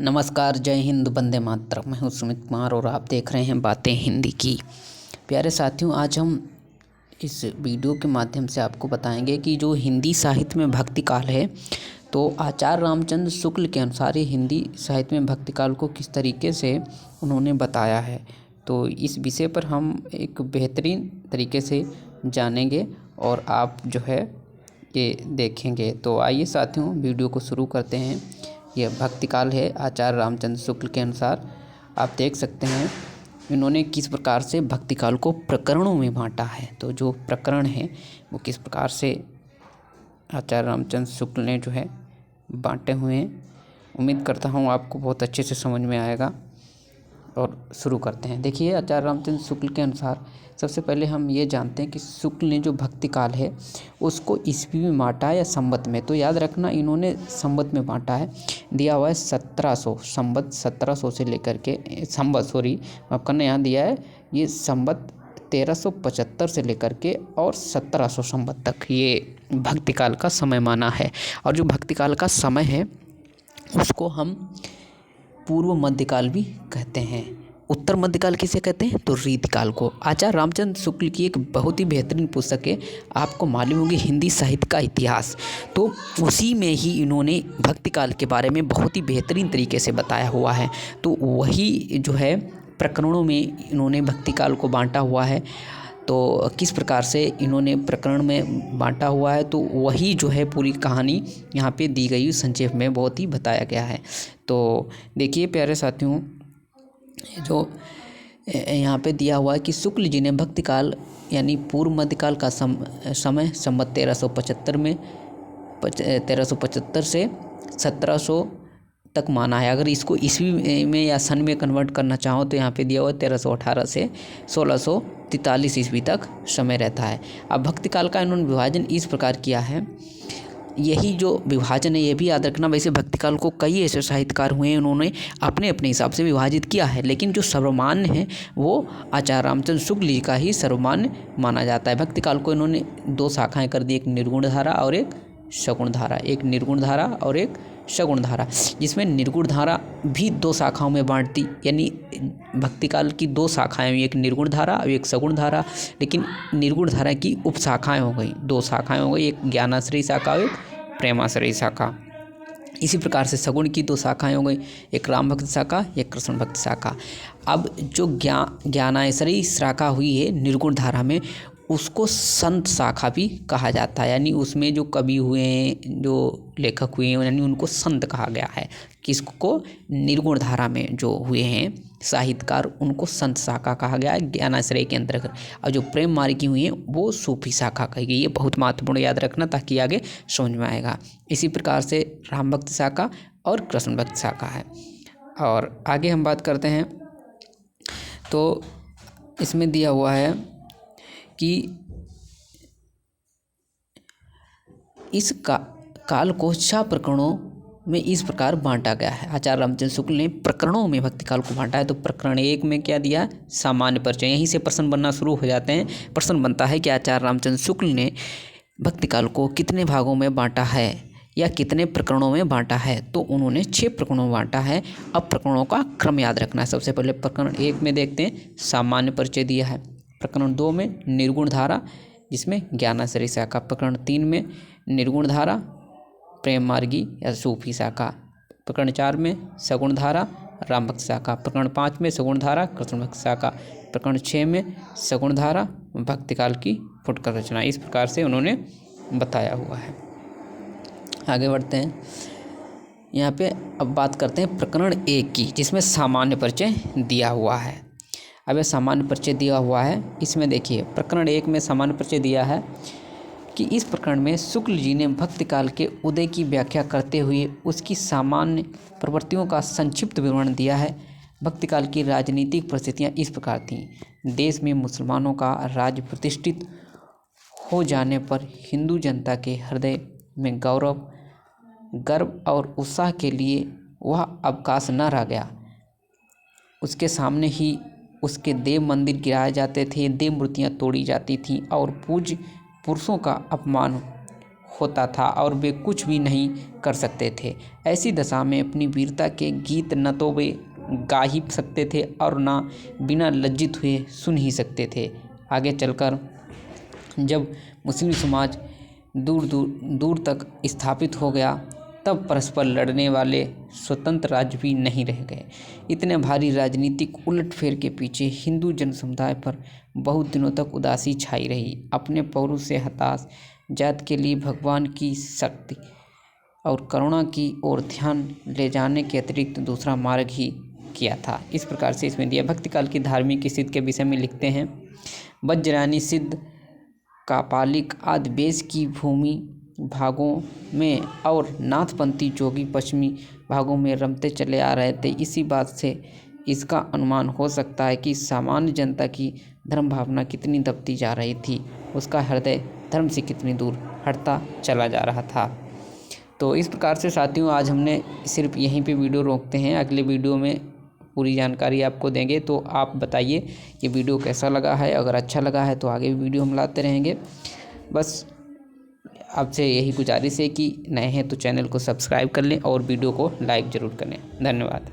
नमस्कार, जय हिंद, वंदे मातरम। मैं हूँ सुमित कुमार और आप देख रहे हैं बातें हिंदी की। प्यारे साथियों, आज हम इस वीडियो के माध्यम से आपको बताएंगे कि जो हिंदी साहित्य में भक्ति काल है, तो आचार्य रामचंद्र शुक्ल के अनुसार ये हिंदी साहित्य में भक्ति काल को किस तरीके से उन्होंने बताया है। तो इस विषय पर हम एक बेहतरीन तरीके से जानेंगे और आप जो है ये देखेंगे। तो आइए साथियों, वीडियो को शुरू करते हैं। यह भक्ति काल है आचार्य रामचंद्र शुक्ल के अनुसार। आप देख सकते हैं इन्होंने किस प्रकार से भक्ति काल को प्रकरणों में बांटा है। तो जो प्रकरण है वो किस प्रकार से आचार्य रामचंद्र शुक्ल ने जो है बांटे हुए हैं। उम्मीद करता हूँ आपको बहुत अच्छे से समझ में आएगा। और शुरू करते हैं। देखिए, आचार्य रामचंद्र शुक्ल के अनुसार सबसे पहले हम ये जानते हैं कि शुक्ल ने जो भक्ति काल है उसको ईस्वी में बांटा है या संवत में। तो याद रखना, इन्होंने संवत में बांटा है। दिया हुआ है 1700, संवत 1700 से लेकर के माफ करना, यहाँ दिया है ये संवत 1375 से लेकर के और 1700 संवत तक ये भक्ति काल का समय माना है। और जो भक्ति काल का समय है उसको हम पूर्व मध्यकाल भी कहते हैं। उत्तर मध्यकाल किसे कहते हैं? तो रीतिकाल को। आचार्य रामचंद्र शुक्ल की एक बहुत ही बेहतरीन पुस्तक है, आपको मालूम होगी, हिंदी साहित्य का इतिहास। तो उसी में ही इन्होंने भक्ति काल के बारे में बहुत ही बेहतरीन तरीके से बताया हुआ है। तो वही जो है प्रकरणों में इन्होंने भक्ति काल को बांटा हुआ है। तो किस प्रकार से इन्होंने प्रकरण में बांटा हुआ है, तो वही जो है पूरी कहानी यहाँ पे दी गई संक्षेप में बहुत ही बताया गया है। तो देखिए प्यारे साथियों, जो यहाँ पे दिया हुआ है कि शुक्ल जी ने भक्ति काल यानी पूर्व मध्यकाल का समय संवत 1375 से 1700 तक माना है। अगर इसको ईस्वी में या सन में कन्वर्ट करना चाहो तो यहाँ पे दिया हुआ है 1318 से 1643 ईस्वी तक समय रहता है। अब भक्ति काल का इन्होंने विभाजन इस प्रकार किया है। यही जो विभाजन है ये भी याद रखना, वैसे भक्ति काल को कई ऐसे साहित्यकार हुए हैं उन्होंने अपने अपने हिसाब से विभाजित किया है, लेकिन जो सर्वमान्य है वो आचार्य रामचंद्र शुक्ल जी का ही सर्वमान्य माना जाता है। भक्ति काल को इन्होंने दो शाखाएं कर दी, एक निर्गुण धारा और एक सगुण धारा। एक निर्गुण धारा और एक सगुण धारा, जिसमें निर्गुण धारा भी दो शाखाओं में बांट दी, यानी भक्ति काल की दो शाखाएं हुई, एक निर्गुण धारा और एक सगुण धारा। लेकिन निर्गुण धारा की उप शाखाएं हो गई, दो शाखाएं हो गई, एक ज्ञानाश्रयी शाखा और एक प्रेमाश्रयी शाखा। इसी प्रकार से सगुण की दो शाखाएं हो गई, एक राम भक्ति शाखा, एक कृष्ण भक्ति शाखा। अब जो ज्ञानाश्रयी शाखा हुई है निर्गुण धारा में, उसको संत शाखा भी कहा जाता है, यानी उसमें जो कवि हुए हैं, जो लेखक हुए हैं, यानी उनको संत कहा गया है। किसको? निर्गुण धारा में जो हुए हैं साहित्यकार, उनको संत शाखा कहा गया है ज्ञानाश्रय के अंतर्गत। और जो प्रेम मार्गी हुई हैं वो सूफी शाखा कही गई। ये बहुत महत्वपूर्ण याद रखना, ताकि आगे समझ में आएगा। इसी प्रकार से राम भक्ति शाखा और कृष्ण भक्ति शाखा है। और आगे हम बात करते हैं, तो इसमें दिया हुआ है कि इस काल को 6 प्रकरणों में इस प्रकार बांटा गया है। आचार्य रामचंद्र शुक्ल ने प्रकरणों में भक्ति काल को बांटा है। तो प्रकरण 1 में क्या दिया? सामान्य परिचय। यहीं से प्रश्न बनना शुरू हो जाते हैं। प्रश्न बनता है कि आचार्य रामचंद्र शुक्ल ने भक्ति काल को कितने भागों में बांटा है या कितने प्रकरणों में बांटा है? तो उन्होंने 6 प्रकरणों में बांटा है। अब प्रकरणों का क्रम याद रखना है। सबसे पहले प्रकरण 1 में देखते हैं, सामान्य परिचय दिया है। प्रकरण 2 में निर्गुण धारा, जिसमें ज्ञानाश्रयी शाखा। प्रकरण 3 में निर्गुण धारा, प्रेम मार्गी या सूफी शाखा। प्रकरण 4 में सगुण धारा, राम भक्त शाखा। प्रकरण 5 में सगुण धारा, कृष्ण भक्त शाखा। प्रकरण 6 में सगुण धारा, भक्ति काल की फुटकर रचना। इस प्रकार से उन्होंने बताया हुआ है। आगे बढ़ते हैं। यहाँ पे अब बात करते हैं प्रकरण 1 की, जिसमें सामान्य परिचय दिया हुआ है। अब यह सामान्य परिचय दिया हुआ है, इसमें देखिए प्रकरण 1 में सामान्य परिचय दिया है कि इस प्रकरण में शुक्ल जी ने भक्ति काल के उदय की व्याख्या करते हुए उसकी सामान्य प्रवृत्तियों का संक्षिप्त विवरण दिया है। भक्ति काल की राजनीतिक परिस्थितियाँ इस प्रकार थीं। देश में मुसलमानों का राज्य प्रतिष्ठित हो जाने पर हिंदू जनता के हृदय में गर्व और उत्साह के लिए वह अवकाश न रह गया। उसके सामने ही उसके देव मंदिर गिराए जाते थे, देव मूर्तियाँ तोड़ी जाती थीं और पूज्य पुरुषों का अपमान होता था और वे कुछ भी नहीं कर सकते थे। ऐसी दशा में अपनी वीरता के गीत न तो वे गा ही सकते थे और न बिना लज्जित हुए सुन ही सकते थे। आगे चलकर जब मुस्लिम समाज दूर दूर दूर तक स्थापित हो गया, तब परस्पर लड़ने वाले स्वतंत्र राज्य भी नहीं रह गए। इतने भारी राजनीतिक उलटफेर के पीछे हिंदू जन समुदाय पर बहुत दिनों तक उदासी छाई रही। अपने पौरुष से हताश जात के लिए भगवान की शक्ति और करुणा की ओर ध्यान ले जाने के अतिरिक्त दूसरा मार्ग ही किया था। इस प्रकार से इसमें दिया। भक्ति काल की धार्मिक स्थिति के विषय में लिखते हैं, वज्रयानी सिद्ध कापालिक आदि बेस की भूमि भागों में और नाथपंथी जोगी पश्चिमी भागों में रमते चले आ रहे थे। इसी बात से इसका अनुमान हो सकता है कि सामान्य जनता की धर्म भावना कितनी दबती जा रही थी, उसका हृदय धर्म से कितनी दूर हटता चला जा रहा था। तो इस प्रकार से साथियों आज हमने सिर्फ यहीं पे वीडियो रोकते हैं। अगले वीडियो में पूरी जानकारी आपको देंगे। तो आप बताइए ये वीडियो कैसा लगा है। अगर अच्छा लगा है तो आगे भी वीडियो हम लाते रहेंगे। बस आपसे यही गुजारिश है कि नए हैं तो चैनल को सब्सक्राइब कर लें और वीडियो को लाइक ज़रूर करें। धन्यवाद।